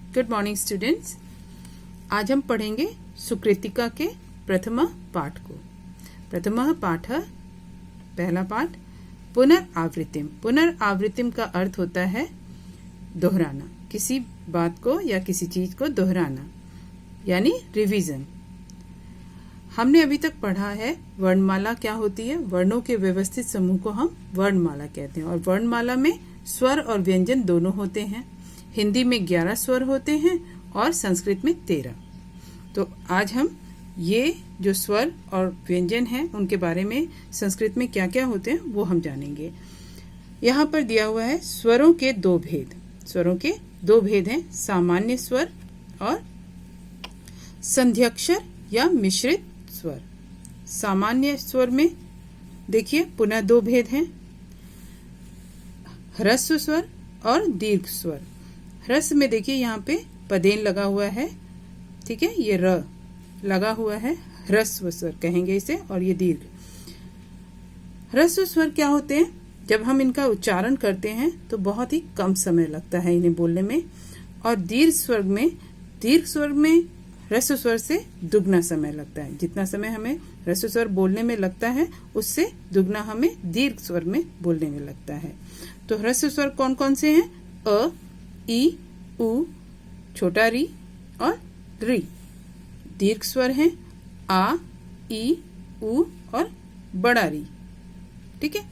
Good morning students. आज हम पढ़ेंगे सुकृतिका के प्रथम पाठ को। प्रथम पाठ, पहला पाठ पुनरावृत्तिम। पुनरावृत्तिम का अर्थ होता है दोहराना, किसी बात को या किसी चीज को दोहराना यानी रिवीजन। हमने अभी तक पढ़ा है वर्णमाला क्या होती है। वर्णों के व्यवस्थित समूह को हम वर्णमाला कहते हैं और वर्णमाला में स्वर और व्यंजन दोनों होते हैं। हिंदी में 11 स्वर होते हैं और संस्कृत में 13। तो आज हम ये जो स्वर और व्यंजन हैं उनके बारे में संस्कृत में क्या क्या होते हैं वो हम जानेंगे। यहाँ पर दिया हुआ है स्वरों के दो भेद। स्वरों के दो भेद हैं, सामान्य स्वर और संध्याक्षर या मिश्रित स्वर। सामान्य स्वर में देखिए पुनः दो भेद हैं, ह्रस्व स्वर और दीर्घ स्वर। ह्रस्व में देखिए यहाँ पे पदेन लगा हुआ है, ठीक है, ये र लगा हुआ है, ह्रस्व स्वर कहेंगे इसे। और ये दीर्घ। ह्रस्व स्वर क्या होते हैं, जब हम इनका उच्चारण करते हैं तो बहुत ही कम समय लगता है इन्हें बोलने में। और दीर्घ स्वर में ह्रस्व स्वर से दुगना समय लगता है। जितना समय हमें ह्रस्व स्वर बोलने में लगता है उससे दुगना हमें दीर्घ स्वर में बोलने में लगता है। तो ह्रस्व स्वर कौन कौन से हैं? अ, ई, उ, छोटा री और री। दीर्घ स्वर हैं आ, ई, उ और बड़ा री, ठीक है।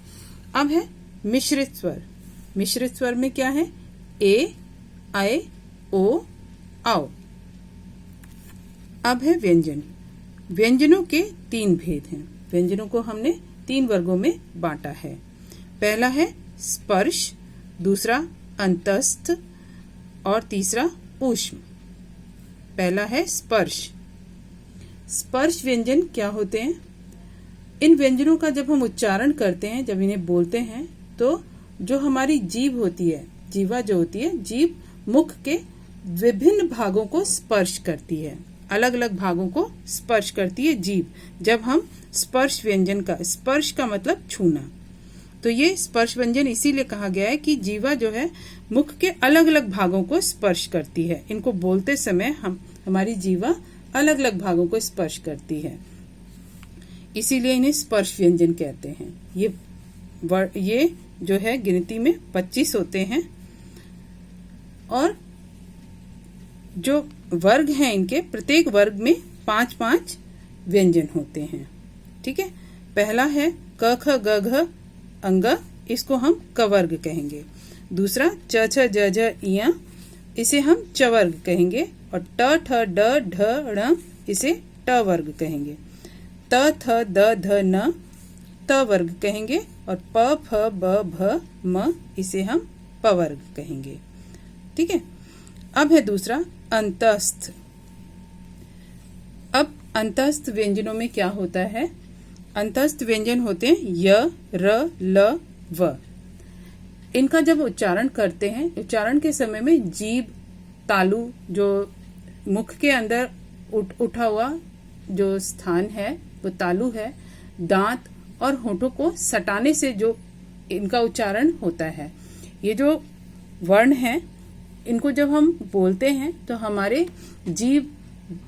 अब है मिश्रित स्वर। मिश्रित स्वर में क्या है? ए, आए, ओ, आओ। अब है व्यंजन। व्यंजनों के 3 भेद हैं। व्यंजनों को हमने 3 वर्गों में बांटा है। पहला है स्पर्श, दूसरा अंतस्थ और तीसरा ऊष्म। पहला है स्पर्श। स्पर्श व्यंजन क्या होते हैं? इन व्यंजनों का जब हम उच्चारण करते हैं, जब इन्हें बोलते हैं, तो जो हमारी जीभ होती है, जीवा जो होती है, जीभ मुख के विभिन्न भागों को स्पर्श करती है। अलग अलग भागों को स्पर्श करती है जीभ। जब हम स्पर्श व्यंजन का, स्पर्श का मतलब छूना, तो ये स्पर्श व्यंजन इसीलिए कहा गया है कि जीवा जो है मुख के अलग अलग भागों को स्पर्श करती है। इनको बोलते समय हमारी जीवा अलग अलग भागों को स्पर्श करती है, इसीलिए इन्हें स्पर्श व्यंजन कहते हैं। ये जो है गिनती में 25 होते हैं और जो वर्ग हैं इनके, प्रत्येक वर्ग में 5-5 व्यंजन होते हैं, ठीक है। पहला है क, ख, ग, घ, अंग, इसको हम कवर्ग कहेंगे। दूसरा च, छ, ज, झ, इया, इसे हम चवर्ग कहेंगे। और ट, ठ, ड, ढ, ण, इसे ट वर्ग कहेंगे। त, थ, द, ध, न, त वर्ग कहेंगे। और प, फ, ब, भ, म, इसे हम प वर्ग कहेंगे, ठीक है। अब है दूसरा अंतस्थ। अब अंतस्थ व्यंजनों में क्या होता है? अंतस्थ व्यंजन होते हैं य, र, ल, व। इनका जब उच्चारण करते हैं, उच्चारण के समय में जीभ, तालु, जो मुख के अंदर उठा हुआ जो स्थान है वो तालु है, दांत और होठों को सटाने से जो इनका उच्चारण होता है। ये जो वर्ण हैं इनको जब हम बोलते हैं तो हमारे जीभ,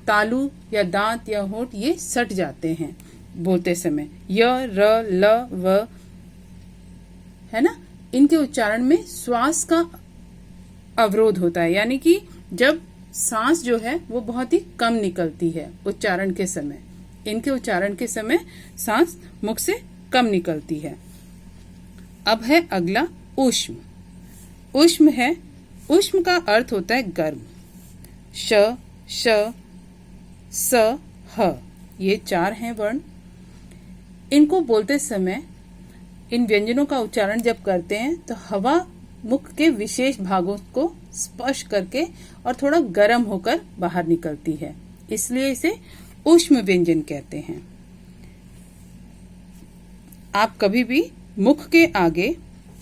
तालु या दांत या होठ ये सट जाते हैं बोलते समय। य, र, ल, व, है ना। इनके उच्चारण में श्वास का अवरोध होता है, यानी कि जब सांस जो है वो बहुत ही कम निकलती है उच्चारण के समय। इनके उच्चारण के समय सांस मुख से कम निकलती है। अब है अगला ऊष्म। ऊष्म है, ऊष्म का अर्थ होता है गर्म। श, श, स, ह, ये 4 हैं वर्ण। इनको बोलते समय, इन व्यंजनों का उच्चारण जब करते हैं तो हवा मुख के विशेष भागों को स्पर्श करके और थोड़ा गर्म होकर बाहर निकलती है, इसलिए इसे ऊष्म व्यंजन कहते हैं। आप कभी भी मुख के आगे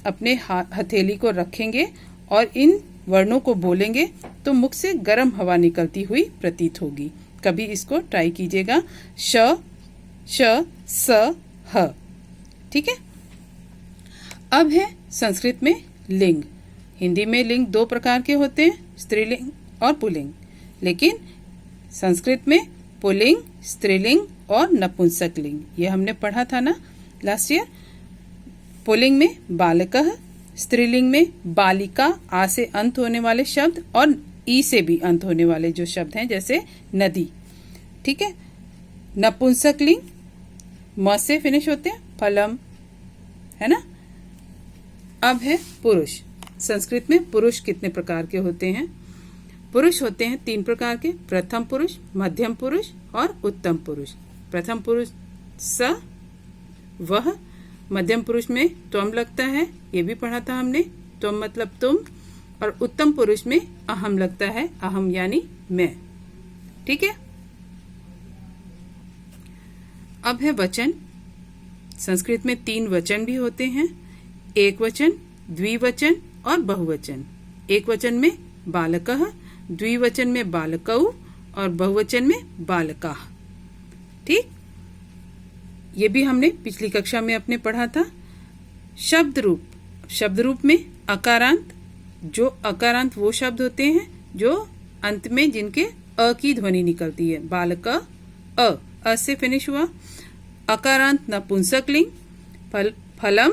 अपने हथेली को रखेंगे और इन वर्णों को बोलेंगे तो मुख से गर्म हवा निकलती हुई प्रतीत होगी। कभी इसको ट्राई कीजिएगा। श, श, स, ह, ठीक है। अब है संस्कृत में लिंग। हिंदी में लिंग 2 प्रकार के होते हैं, स्त्रीलिंग और पुल्लिंग। लेकिन संस्कृत में पुल्लिंग, स्त्रीलिंग और नपुंसकलिंग ये हमने पढ़ा था ना लास्ट ईयर। पुल्लिंग में बालकः, स्त्रीलिंग में बालिका, आ से अंत होने वाले शब्द और ई से भी अंत होने वाले जो शब्द हैं जैसे नदी। ठीक है। नपुंसकलिंग म से फिनिश होते हैं, फलम, है ना। अब है पुरुष। संस्कृत में पुरुष कितने प्रकार के होते हैं? पुरुष होते हैं 3 प्रकार के, प्रथम पुरुष, मध्यम पुरुष और उत्तम पुरुष। प्रथम पुरुष स, वह। मध्यम पुरुष में त्वम लगता है, ये भी पढ़ा था हमने, त्वम मतलब तुम। और उत्तम पुरुष में अहम लगता है, अहम यानी मैं। ठीक है। अब है वचन। संस्कृत में 3 वचन भी होते हैं, एक वचन, द्विवचन और बहुवचन। एक वचन में बालकः, द्विवचन में बालकौ और बहुवचन में बालकाः। ठीक। ये भी हमने पिछली कक्षा में अपने पढ़ा था। शब्द रूप। शब्द रूप में अकारांत। जो अकारांत वो शब्द होते हैं जो अंत में जिनके अ की ध्वनि निकलती है। बालक अ से फिनिश हुआ। अकारांत नपुंसकलिंग। फलम,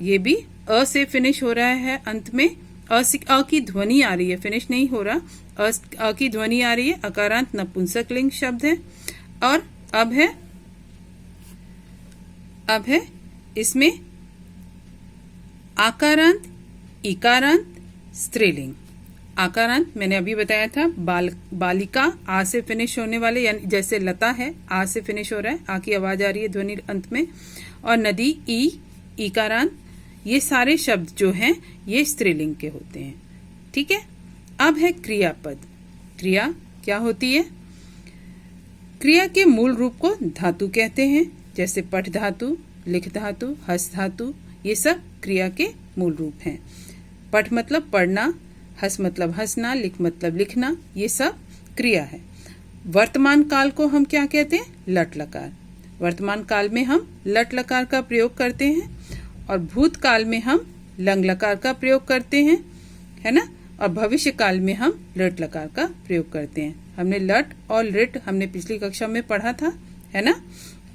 ये भी अ से फिनिश हो रहा है, अंत में अ की ध्वनि आ रही है, फिनिश नहीं हो रहा, अ की ध्वनि आ रही है। अकारांत नपुंसकलिंग शब्द है। और अब है इसमें आकारांत, इकारांत, स्त्रीलिंग। आकारांत मैंने अभी बताया था, बालिका, आ से फिनिश होने वाले, यानी जैसे लता है, आ से फिनिश हो रहा है, आ की आवाज आ रही है ध्वनि अंत में। और नदी, इकारांत। ये सारे शब्द जो हैं ये स्त्रीलिंग के होते हैं। ठीक है। अब है क्रियापद। क्रिया क्या होती है? क्रिया के मूल रूप को धातु कहते हैं, जैसे पठ धातु, लिख धातु, हस धातु, ये सब क्रिया के मूल रूप हैं। पठ मतलब पढ़ना, हस मतलब हंसना, लिख मतलब लिखना, ये सब क्रिया है। वर्तमान काल को हम क्या कहते हैं? लट लकार। वर्तमान काल में हम लट लकार का प्रयोग करते हैं और भूतकाल में हम लंग लकार का प्रयोग करते हैं, है ना। और भविष्य काल में हम लट लकार का प्रयोग करते हैं। हमने लट और लिट हमने पिछली कक्षा में पढ़ा था, है ना।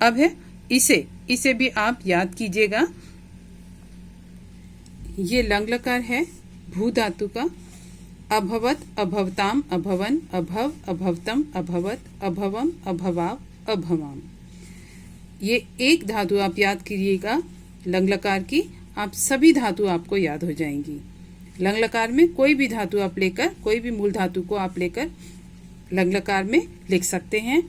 अब है इसे भी आप याद कीजिएगा। ये लंग लकार है भू धातु का। अभवत, अभवताम, अभवन, अभव, अभवतम, अभवत, अभवम, अभवाव, अभवाम। ये एक धातु आप याद कीजिएगा लंग लकार की, आप सभी धातु आपको याद हो जाएंगी। लंग लकार में कोई भी धातु आप लेकर, कोई भी मूल धातु को आप लेकर लंग लकार में लिख सकते हैं।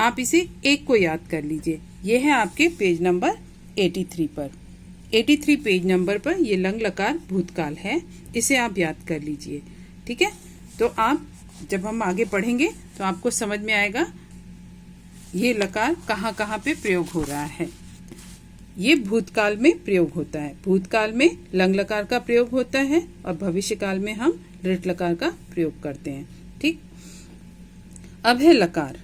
आप इसे एक को याद कर लीजिए। ये है आपके पेज नंबर 83 पर। 83 पेज नंबर पर ये लंग लकार भूतकाल है, इसे आप याद कर लीजिए। ठीक है। तो आप जब हम आगे पढ़ेंगे तो आपको समझ में आएगा ये लकार कहाँ कहाँ पे प्रयोग हो रहा है। ये भूतकाल में प्रयोग होता है। भूतकाल में लंग लकार का प्रयोग होता है और भविष्य काल में हम लिट लकार का प्रयोग करते हैं। ठीक। अब है लकार।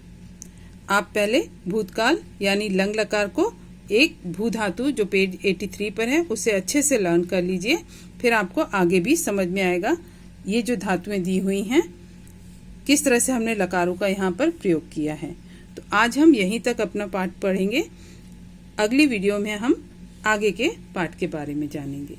आप पहले भूतकाल यानी लंग लकार को एक भू धातु जो पेज 83 पर है उसे अच्छे से लर्न कर लीजिए, फिर आपको आगे भी समझ में आएगा ये जो धातुएं दी हुई हैं किस तरह से हमने लकारों का यहाँ पर प्रयोग किया है। तो आज हम यहीं तक अपना पाठ पढ़ेंगे। अगली वीडियो में हम आगे के पाठ के बारे में जानेंगे।